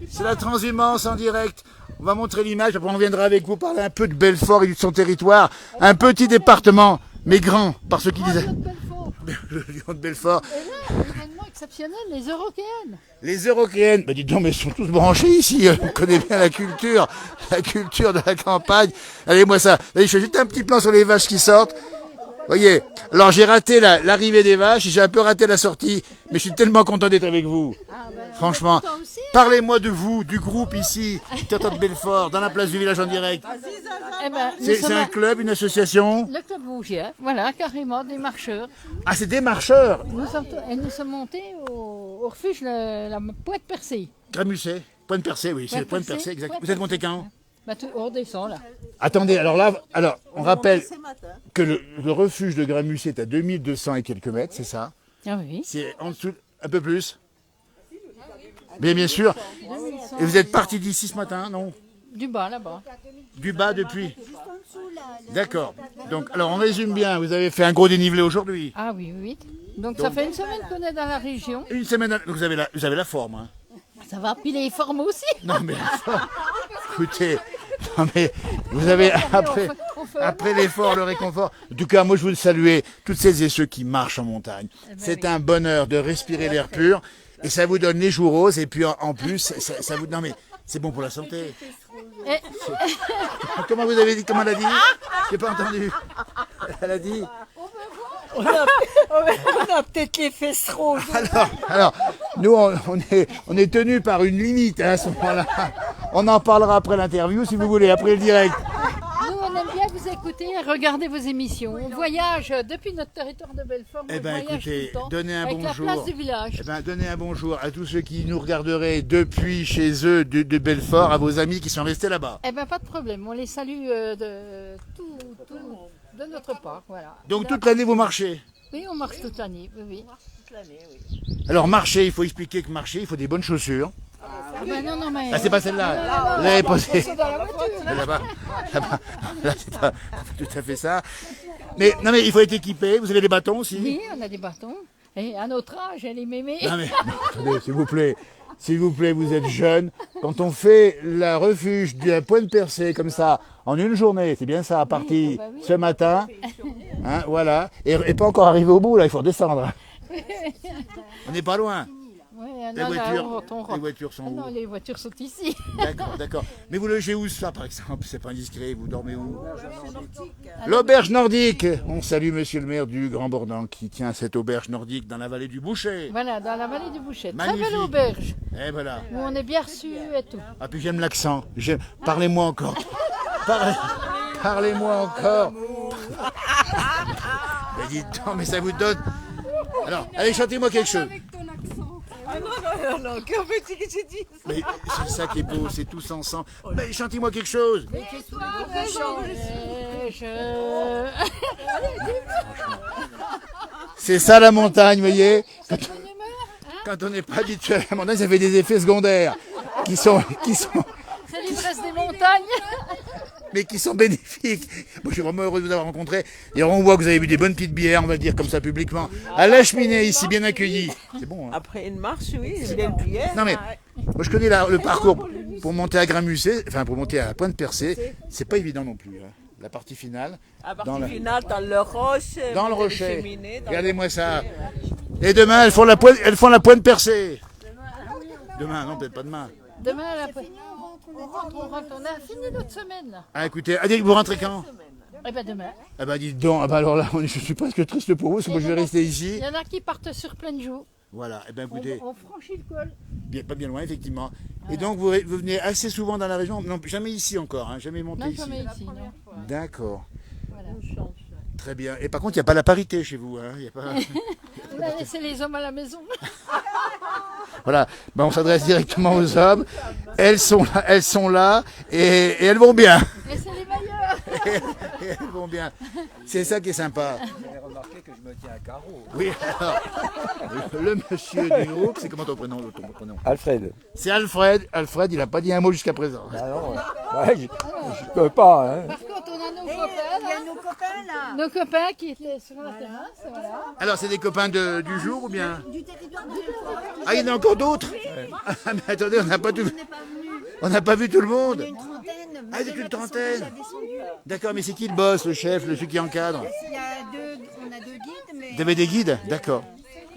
C'est la transhumance en direct. On va montrer l'image, après on viendra avec vous parler un peu de Belfort et de son territoire. Un petit département, mais grand, par ceux qui disaient. Le lion de Belfort. Et là, événement exceptionnel, les Eurockéennes. Les Eurockéennes, bah dites donc, mais ils sont tous branchés ici. On connaît bien la culture de la campagne. Allez-moi ça. Allez, je fais juste un petit plan sur les vaches qui sortent. Voyez, alors j'ai raté l'arrivée des vaches, j'ai un peu raté la sortie, mais je suis tellement content d'être avec vous. Franchement, parlez-moi de vous, du groupe ici, Territoire de Belfort, dans la place du village en direct. C'est un club, une association? Le club Rougier, voilà, carrément, des marcheurs. Ah, c'est des marcheurs? Nous sommes montés au refuge la Pointe Percée. Gramusset, Pointe Percée, oui, c'est Pointe Percée, exact. Vous êtes monté quand? On redescend là. Attendez, alors on rappelle que le refuge de Gramusset est à 2200 et quelques mètres, c'est ça? Ah oui. C'est en dessous, un peu plus? Bien sûr. Et vous êtes parti d'ici ce matin, non? Du bas là-bas. Du bas depuis? D'accord. Donc, alors on résume bien, vous avez fait un gros dénivelé aujourd'hui? Ah oui. Donc ça fait une semaine qu'on est dans la région. Une semaine, donc vous avez la forme, hein? Ça va, puis les formes aussi. Non mais, écoutez, non mais, vous avez, après l'effort, le réconfort. En tout cas, moi je veux saluer toutes celles et ceux qui marchent en montagne. C'est un bonheur de respirer l'air pur. Et ça vous donne les joues roses, et puis en plus, ça vous... Non mais, c'est bon pour la santé. Comment vous avez dit? Comment elle a dit? J'ai pas entendu. Elle a dit... On a peut-être les fesses roses. Alors, Nous, on est tenu par une limite hein, à ce moment-là. On en parlera après l'interview si vous voulez, après le direct. Nous, on aime bien vous écouter et regarder vos émissions. On voyage depuis notre territoire de Belfort. Eh bien, écoutez, donnez un avec bonjour. la place du village. Eh ben, donnez un bonjour à tous ceux qui nous regarderaient depuis chez eux de Belfort, à vos amis qui sont restés là-bas. Eh bien, pas de problème. On les salue de notre part. Voilà. Donc toute l'année vous marchez. Oui, on marche toute l'année. Oui. Alors marcher, il faut expliquer que marcher, il faut des bonnes chaussures. Ah ben non, mais... Ah, c'est pas celle-là. Vous l'avez posée. C'est dans la voiture. Là-bas. Là, c'est pas tout à fait ça. Mais non, mais il faut être équipé. Vous avez des bâtons aussi. Oui, on a des bâtons. Et à notre âge, elle est mémée. Non mais attendez, s'il vous plaît, vous êtes jeune. Quand on fait la refuge de la Pointe Percée comme ça, en une journée, c'est bien ça, à partir ce matin, hein, voilà, et pas encore arrivé au bout, là, il faut redescendre. On n'est pas loin. Ouais, Les non, voitures, là, les voitures sont Ah où? non, les voitures sont ici. D'accord. Mais vous logez où ça, par exemple? C'est pas indiscret, vous dormez où? L'auberge nordique. On salue monsieur le maire du Grand Bornand qui tient cette auberge nordique dans la vallée du Boucher. Voilà, dans la vallée du Boucher. Magnifique. Très belle auberge, Et voilà. où on est bien reçus et tout. Ah puis j'aime l'accent. Parlez-moi encore. Parlez-moi encore. Mais dites donc, mais ça vous donne... Alors, allez, chantez-moi quelque chose. Non, qu'en veux-tu que je dise? Mais c'est ça qui est beau, c'est tous ensemble. Mais chantez-moi quelque chose. C'est ça la montagne, vous voyez. Quand on n'est pas habitué à la montagne, ça fait des effets secondaires qui sont, C'est l'ivresse des montagnes. mais qui sont bénéfiques. Moi, je suis vraiment heureux de vous avoir rencontré. Et on voit que vous avez bu des bonnes petites bières, on va dire comme ça publiquement. À la cheminée, ici, bien accueilli. C'est bon, hein. Après une marche, oui, une belle bière. Non mais, moi je connais le parcours pour monter à Gramusset, enfin pour monter à la Pointe Percée, c'est pas évident non plus. Hein. La partie finale. À partir finale, dans le roche. Dans le vous allez rocher. cheminer, dans Regardez-moi le ça. rocher, Et demain, elles font la Pointe Percée. Demain, non, peut-être pas demain. Demain, on rentre. On a fini notre semaine. Là. Ah, écoutez, allez, vous rentrez quand? Eh ben demain. Ah bah dites donc, ah bah alors là, je suis presque triste pour vous, parce que moi je vais rester ici. Il y en a qui partent sur plein de jours. Voilà, et ben écoutez, On franchit le col. pas bien loin, effectivement. Et donc vous venez assez souvent dans la région, non, jamais ici encore, hein, jamais monté Non, ici. jamais ici. Non. D'accord, Voilà. très bien. Et par contre, il n'y a pas la parité chez vous, hein, il y a pas... On a laissé les hommes à la maison. Voilà, ben, on s'adresse directement aux hommes. Elles sont là et elles vont bien. Et c'est les meilleurs. Et elles vont bien. C'est ça qui est sympa. Vous avez remarqué que je me tiens à carreau. Oui, alors, le monsieur du groupe, c'est comment ton prénom? Alfred. C'est Alfred. Alfred, il n'a pas dit un mot jusqu'à présent. Ah non, ouais, je peux pas. Hein. Par contre, on a nos copains. Là. nos copains là. Nos copains qui étaient sur la terrasse. Voilà. Alors, c'est des copains du jour ou bien? Du territoire de Belfort. Ah, il y en a encore d'autres? Ah, mais attendez, on n'a pas tout... On n'a pas vu tout le monde. Une trentaine. Ah, c'est une trentaine. Déjà descendu. D'accord, mais c'est qui le boss, le chef, celui qui encadre? Il y a on a deux guides, mais Vous avez des guides? D'accord.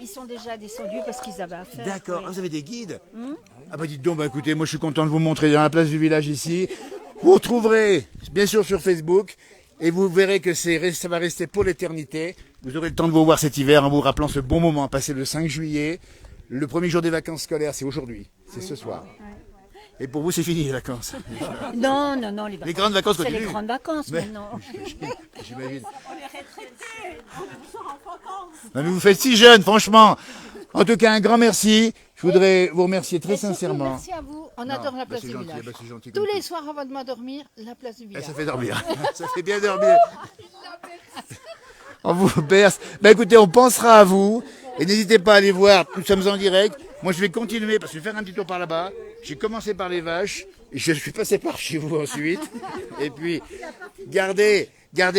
ils sont déjà descendus parce qu'ils avaient affaire. D'accord. Ah, vous avez des guides? Ah bah dites donc, bah écoutez, moi je suis content de vous montrer dans la place du village ici. Vous retrouverez, bien sûr, sur Facebook, et vous verrez que ça va rester pour l'éternité. Vous aurez le temps de vous voir cet hiver en vous rappelant ce bon moment passé le 5 juillet. Le premier jour des vacances scolaires, c'est aujourd'hui, c'est ce soir. Et pour vous, c'est fini les vacances. Non, les vacances. Les grandes vacances C'est continuent. les grandes vacances Mais- maintenant. J'imagine. Non, mais vous faites si jeune, franchement. En tout cas, un grand merci. Je voudrais vous remercier très Et surtout, sincèrement. Merci à vous. On adore la place c'est du gentil, village. bah, c'est gentil Tous comme les tout. soirs avant de m'endormir, la place du Eh, village. ça fait dormir. Ça fait bien dormir. On vous berce. Ben écoutez, on pensera à vous. Et n'hésitez pas à aller voir. Nous sommes en direct. Moi, je vais continuer parce que je vais faire un petit tour par là-bas. J'ai commencé par les vaches. Et je suis passé par chez vous ensuite. Et puis, gardez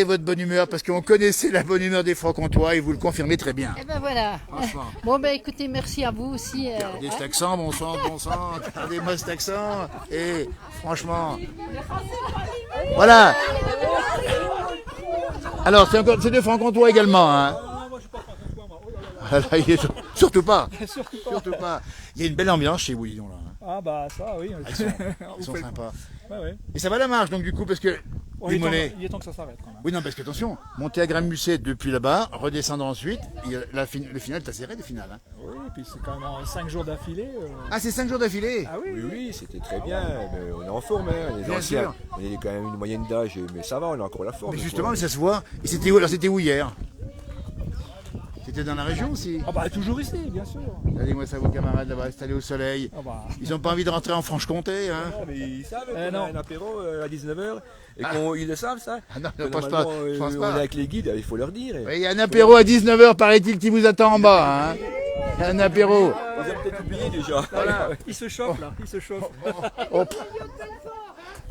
votre bonne humeur parce qu'on connaissait la bonne humeur des Francs-Comtois et vous le confirmez très bien. Eh ben voilà. Franchement. Bon ben écoutez, merci à vous aussi. Gardez cet accent, bon sang. Gardez-moi cet accent. Et franchement. Voilà. Alors, c'est de Franc-Comtois également. Hein. Ah, là, surtout pas. Surtout pas. Il y a une belle ambiance chez vous, dis donc, là. Ah bah ça oui. Ils sont sympas. Ouais, ouais. Et ça va la marche, donc du coup, parce que Oh, il est temps que ça s'arrête quand même. Oui, non, parce que attention, monter à Gramusset depuis là-bas, redescendre ensuite, le final est assez raide, le final. Hein. Oui, et puis c'est quand même 5 jours d'affilée. Ah, c'est 5 jours d'affilée. Ah oui, Oui, c'était très bien. Mais on est en forme, hein. Les Bien anciens. sûr. On est quand même une moyenne d'âge, mais ça va, on a encore la forme. Mais quoi. justement, mais ça se voit. Et c'était où, alors c'était où hier? C'était dans la région aussi. Ah bah toujours ici, bien sûr. Regardez-moi ça, vos camarades là-bas installés au soleil. Ah bah. Ils n'ont pas envie de rentrer en Franche-Comté. Hein. Non, mais ils savent qu'on non. a un apéro à 19h et ils le savent ça. Ah non, Que je pense normalement, pas. Je pense on pas. est avec les guides, il faut leur dire. Il y a un apéro à 19h, paraît-il, qui vous attend en bas. Hein. Un apéro. Ils ont peut-être oublié déjà. Il se chauffe là, il se chauffe.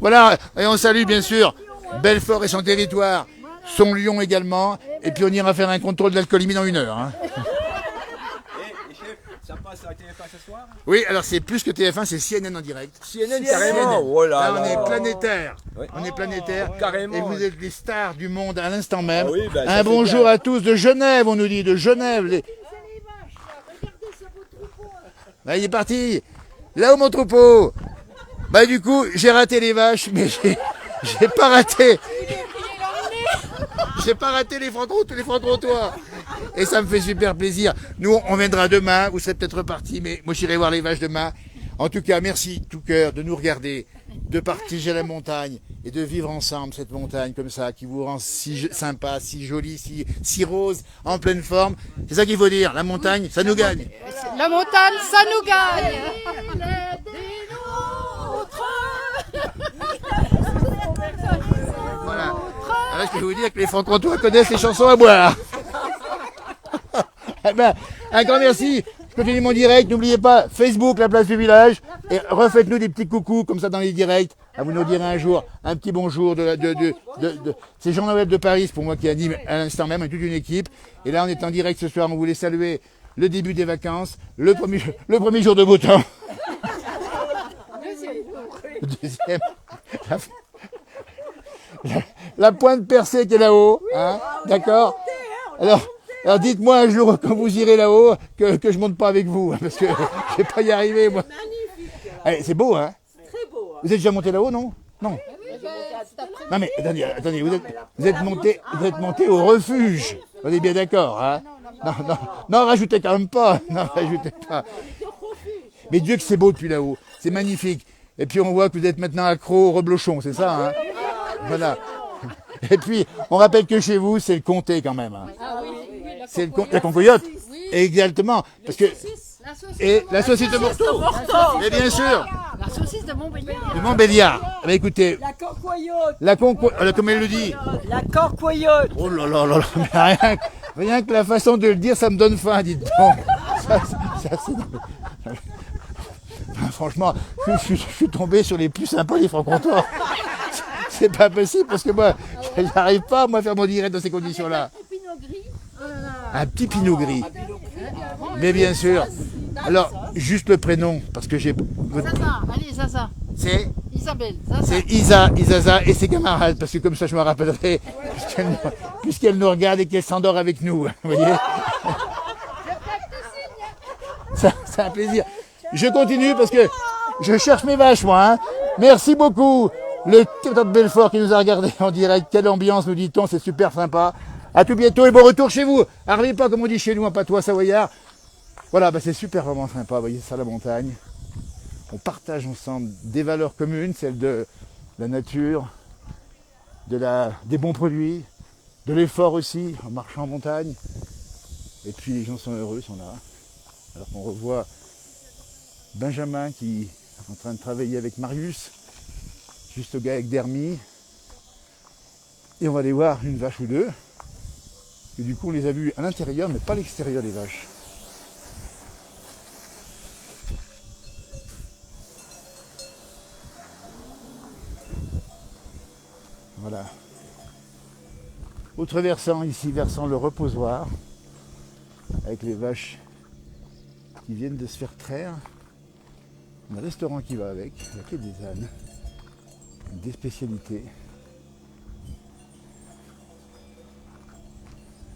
Voilà, et on salue bien sûr Belfort et son territoire, son Lyon également. Et puis on ira faire un contrôle d'alcoolémie dans 1 heure. Hein. Et chef, ça passe à TF1 ce soir? Oui, alors c'est plus que TF1, c'est CNN en direct. CNN carrément. Oh là Là, on là. est planétaire. Ouais. On est planétaire. Carrément. Et vous êtes les stars du monde à l'instant même. Ah oui, bah, ça un fait bonjour bien. à tous de Genève, on nous dit, de Genève. Bah, il est parti. Là où mon troupeau. Bah du coup, j'ai raté les vaches, mais j'ai pas raté. J'ai pas raté les francs-trottoirs. Et ça me fait super plaisir. Nous, on viendra demain. Vous serez peut-être repartis, mais moi, j'irai voir les vaches demain. En tout cas, merci tout cœur de nous regarder, de partager la montagne et de vivre ensemble cette montagne comme ça, qui vous rend si sympa, si jolie, si rose, en pleine forme. C'est ça qu'il faut dire. La montagne, ça nous gagne. La montagne, ça nous gagne. Voilà. Alors, je peux vous dire que les francs-comtois connaissent les chansons à boire. Eh ben, un grand merci. Je continue mon direct. N'oubliez pas Facebook, la place du village. Et refaites-nous des petits coucous comme ça dans les directs. Vous nous direz un jour un petit bonjour c'est Jean-Noël de Paris, pour moi qui anime à l'instant même, avec toute une équipe. Et là, on est en direct ce soir. On voulait saluer le début des vacances, le premier jour de beau temps. Le deuxième. La pointe percée qui est là-haut. Hein, d'accord. Alors dites-moi un jour quand vous irez là-haut que je monte pas avec vous, parce que je vais pas y arriver moi. Allez, c'est beau, hein? Très beau. Vous êtes déjà monté là-haut, non? Non. Non mais attendez, vous êtes monté au refuge. On est bien d'accord, hein? Non, rajoutez quand même pas. Non, rajoutez pas. Mais Dieu que c'est beau depuis là-haut. C'est magnifique. Et puis on voit que vous êtes maintenant accro au reblochon, c'est ça, hein? Voilà. Et puis, on rappelle que chez vous, c'est le comté quand même. Hein. C'est la concoyote. Exactement. Parce que, et la saucisse de Morteau. Mais bien sûr. La saucisse de Montbéliard. De Montbéliard. Eh bien, écoutez, La concoyote. comme elle le dit. La concoyote. Oh là là là là. Mais rien que la façon de le dire, ça me donne faim, dites donc. Franchement, je suis tombé sur les plus sympas des francs-comtois. C'est pas possible parce que moi, j'arrive pas moi, à faire mon direct dans ces conditions-là. Un petit pinot gris. Mais bien sûr. Alors, juste le prénom, parce que j'ai... Zaza, allez Zaza. C'est Isabelle, Zaza. C'est Isaza et ses camarades, parce que comme ça je me rappellerai, puisqu'elle nous regarde et qu'elle s'endort avec nous. Vous voyez? C'est un plaisir. Je continue parce que je cherche mes vaches, moi. Hein. Merci beaucoup. Le territoire de Belfort qui nous a regardé en direct. Quelle ambiance, nous dit-on, c'est super sympa. À tout bientôt et bon retour chez vous. Arrivez pas, comme on dit chez nous, en patois savoyard. Voilà, bah c'est super vraiment sympa. Vous voyez ça, la montagne. On partage ensemble des valeurs communes, celles de la nature, des bons produits, de l'effort aussi, en marchant en montagne. Et puis les gens sont heureux, sont là. Alors qu'on revoit Benjamin qui est en train de travailler avec Marius, juste au gars avec Dermy. Et on va aller voir une vache ou deux. Et du coup on les a vus à l'intérieur mais pas à l'extérieur des vaches. Voilà. Autre versant ici, versant le reposoir, avec les vaches qui viennent de se faire traire. Un restaurant qui va avec, la quai des ânes, des spécialités.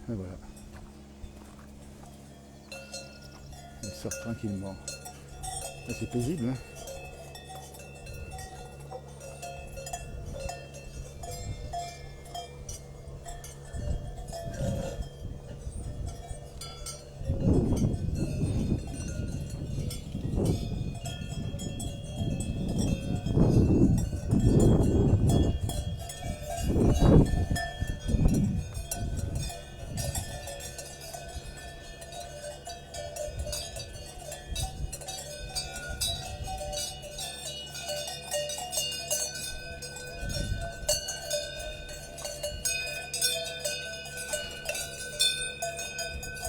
Et voilà. Il sort tranquillement. Là, c'est paisible, hein.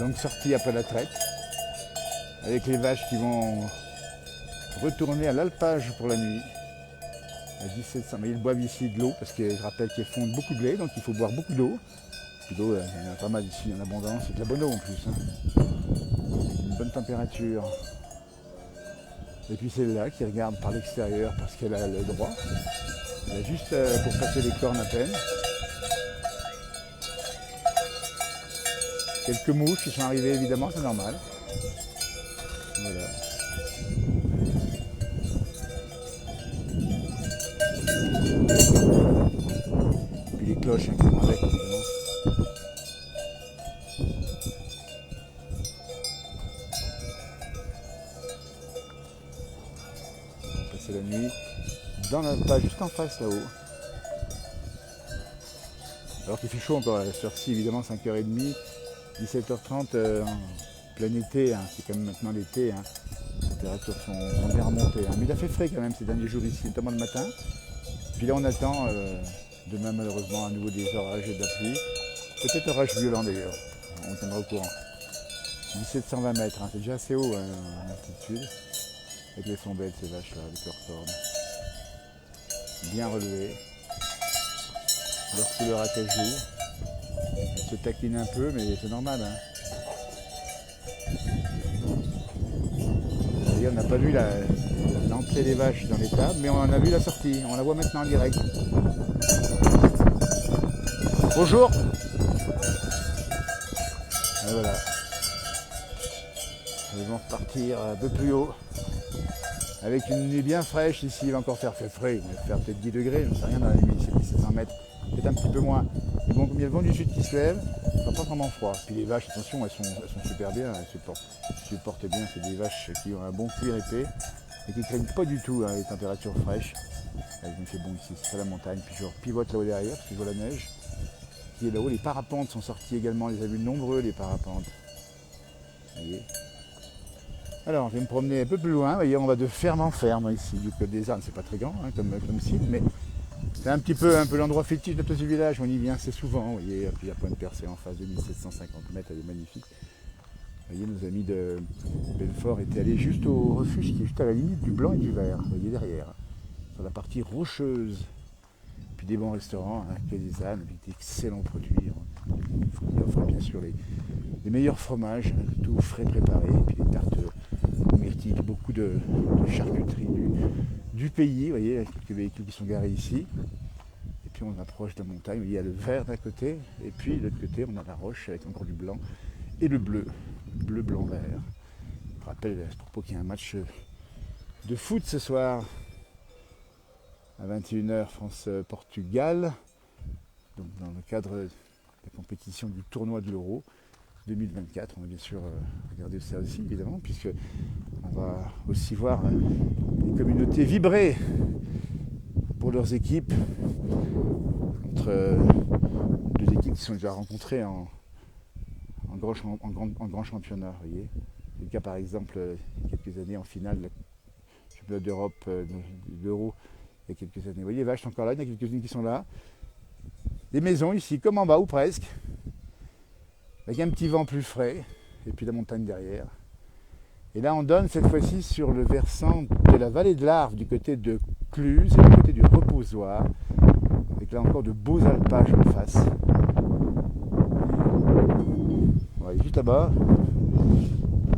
Donc sortie après la traite, avec les vaches qui vont retourner à l'alpage pour la nuit. À 1700, mais ils boivent ici de l'eau, parce que je rappelle qu'ils fondent beaucoup de lait, donc il faut boire beaucoup d'eau. Puis l'eau, il y en a pas mal ici en abondance, c'est de la bonne eau en plus. Hein. Une bonne température. Et puis celle-là qui regarde par l'extérieur parce qu'elle a le droit. Elle a juste pour passer les cornes à peine. Quelques mouches qui sont arrivées évidemment, c'est normal. Voilà. Puis les cloches hein, qui vont avec évidemment. On va passer la nuit dans l'alpage juste en face là-haut. Alors qu'il fait chaud encore à cette heure-ci, évidemment 5h30, 17h30 en plein été, hein. C'est quand même maintenant l'été, hein. Les températures sont bien remontées. Hein. Mais il a fait frais quand même ces derniers jours ici, notamment le matin. Puis là on attend demain malheureusement à nouveau des orages et de la pluie. Peut-être orage violent d'ailleurs, on tiendra au courant. 1720 mètres, hein. C'est déjà assez haut hein, en altitude. Avec les sons belles ces vaches là, avec leurs cornes. Bien relevées. Leur couleur à cajou. Elles se taquinent un peu, mais c'est normal. Hein. Vous voyez, on n'a pas vu l'entrée des vaches dans l'étable, mais on en a vu la sortie. On la voit maintenant en direct. Bonjour. Et voilà. Ils vont repartir un peu plus haut. Avec une nuit bien fraîche ici, il va encore faire frais. Il va faire peut-être 10 degrés, je ne sais rien dans la nuit, c'est 1700 mètres. Peut-être un petit peu moins. Mais bon, comme il y a le vent du sud qui se lève, il ne fait pas vraiment froid. Puis les vaches, attention, elles sont super bien, elles supportent bien. C'est des vaches qui ont un bon cuir épais et qui ne craignent pas du tout hein, les températures fraîches. Il fait bon ici, c'est la montagne. Puis je pivote là-haut derrière, parce que je vois la neige qui est là-haut. Les parapentes sont sortis également, on les a vus nombreux, les parapentes. Vous voyez. Alors, je vais me promener un peu plus loin. Vous voyez, on va de ferme en ferme ici, du Col des Ânes. C'est pas très grand hein, comme site, mais c'est un peu l'endroit fétiche de ce village. On y vient assez souvent. Vous voyez, puis il y a Pointe Percée en face de 1750 mètres, elle est magnifique. Vous voyez, nos amis de Belfort étaient allés juste au refuge qui est juste à la limite du blanc et du vert. Vous voyez derrière, sur la partie rocheuse. Puis des bons restaurants, hein, Quai des Ânes, avec d'excellents produits. Ils offrent bien sûr les meilleurs fromages, hein, tout frais préparé, et puis des tartes aux myrtilles, beaucoup de charcuterie du pays. Vous voyez, quelques véhicules qui sont garés ici. Et puis on approche de la montagne, il y a le vert d'un côté, et puis de l'autre côté on a la roche avec encore du blanc et le bleu, bleu, blanc, vert. Je rappelle à ce propos qu'il y a un match de foot ce soir à 21h France-Portugal, donc dans le cadre de la compétition du tournoi de l'Euro 2024. On va bien sûr regarder ça aussi évidemment, puisque on va aussi voir les communautés vibrer pour leurs équipes entre deux équipes qui sont déjà rencontrées en grand championnat. Vous voyez, c'est le cas par exemple il y a quelques années en finale du championnat d'Europe de l'Euro. Il y a quelques années. Vous voyez, les vaches sont encore là, il y en a quelques-unes qui sont là. Des maisons ici, comme en bas ou presque, avec un petit vent plus frais, et puis la montagne derrière. Et là, on donne cette fois-ci sur le versant de la vallée de l'Arve, du côté de Cluse, et du côté du Reposoir, avec là encore de beaux alpages en face. Voilà, juste là-bas,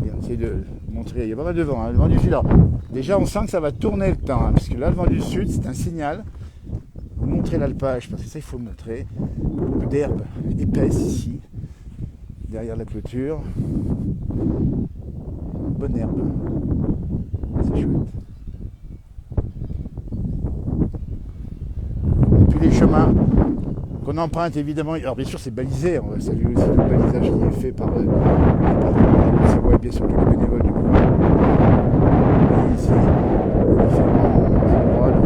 et on essaie de montrer, il y a pas mal de vent, hein, le vent du sud. Alors, déjà, on sent que ça va tourner le temps, hein, parce que là, le vent du sud, c'est un signal. Vous montrez l'alpage, parce que ça, il faut le montrer. Beaucoup d'herbes épaisses ici, derrière la clôture. Bonne herbe. C'est chouette. Et puis les chemins qu'on emprunte, évidemment. Alors, bien sûr, c'est balisé. On va saluer aussi le balisage qui est fait par bien sûr tous les bénévoles du coin. Ici, le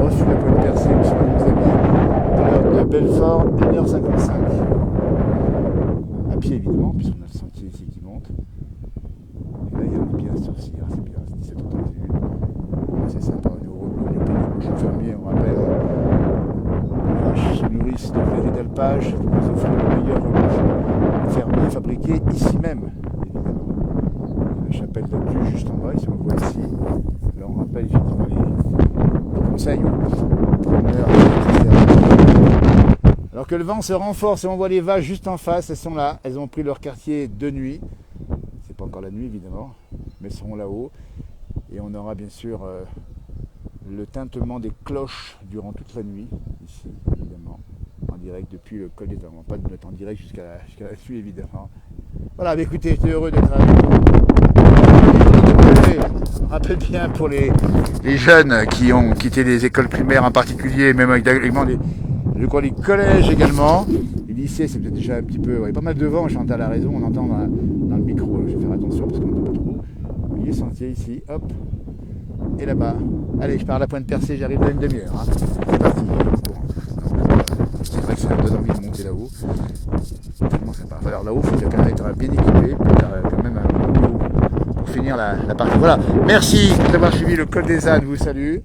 refuge de la Pointe Percée, où sont nos amis de Belfort, 1h55. À pied évidemment, puisqu'on a le sentier ici qui monte. Et là, il y a bien à sorcier, c'est bien, c'est 17h31. C'est sympa, on est au rebond, il y a plein de cochons fermiers, on rappelle. Les vaches se nourrissent de verre et d'alpage, nous offrent le meilleur fermier fabriqué ici même. la chapelle d'Atu juste en bas, si on le voit ici. Là on rappelle effectivement les conseils aux promeneurs. Alors que le vent se renforce et on voit les vaches juste en face, elles sont là, elles ont pris leur quartier de nuit. C'est pas encore la nuit évidemment, mais elles seront là-haut. Et on aura bien sûr le tintement des cloches durant toute la nuit, ici évidemment, en direct depuis le col des Dames. Pas de mettre en direct jusqu'à la nuit évidemment. Voilà, mais écoutez, j'étais heureux d'être avec vous. Je rappelle bien pour les jeunes qui ont quitté les écoles primaires en particulier, même également je crois les collèges également. Les lycées, c'est peut-être déjà un petit peu... Il y a pas mal de vent, Chantal a raison, on entend dans le micro. Je vais faire attention parce qu'on n'entend pas trop. Milieu sentier ici, hop. Et là-bas. Allez, je pars à la Pointe Percée, j'arrive dans une demi-heure. Hein. C'est parti. C'est vrai que ça me donne envie de monter là-haut. C'est tellement sympa. Alors là-haut, il faut quand même être bien équipé, quand même un niveau pour finir la partie. Voilà. Merci d'avoir suivi le col des ânes, vous salue.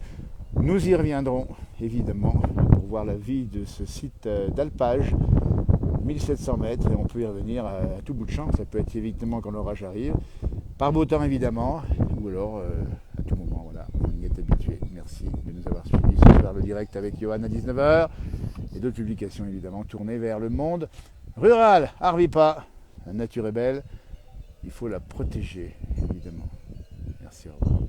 Nous y reviendrons, évidemment, pour voir la vie de ce site d'alpage. 1700 mètres et on peut y revenir à tout bout de champ. Ça peut être évidemment quand l'orage arrive, par beau temps évidemment, ou alors à tout moment. Voilà, on y est habitué. Merci de nous avoir suivis ce soir le direct avec Johan à 19h et d'autres publications évidemment tournées vers le monde rural. Arvipa, la nature est belle, il faut la protéger évidemment. Merci, au revoir.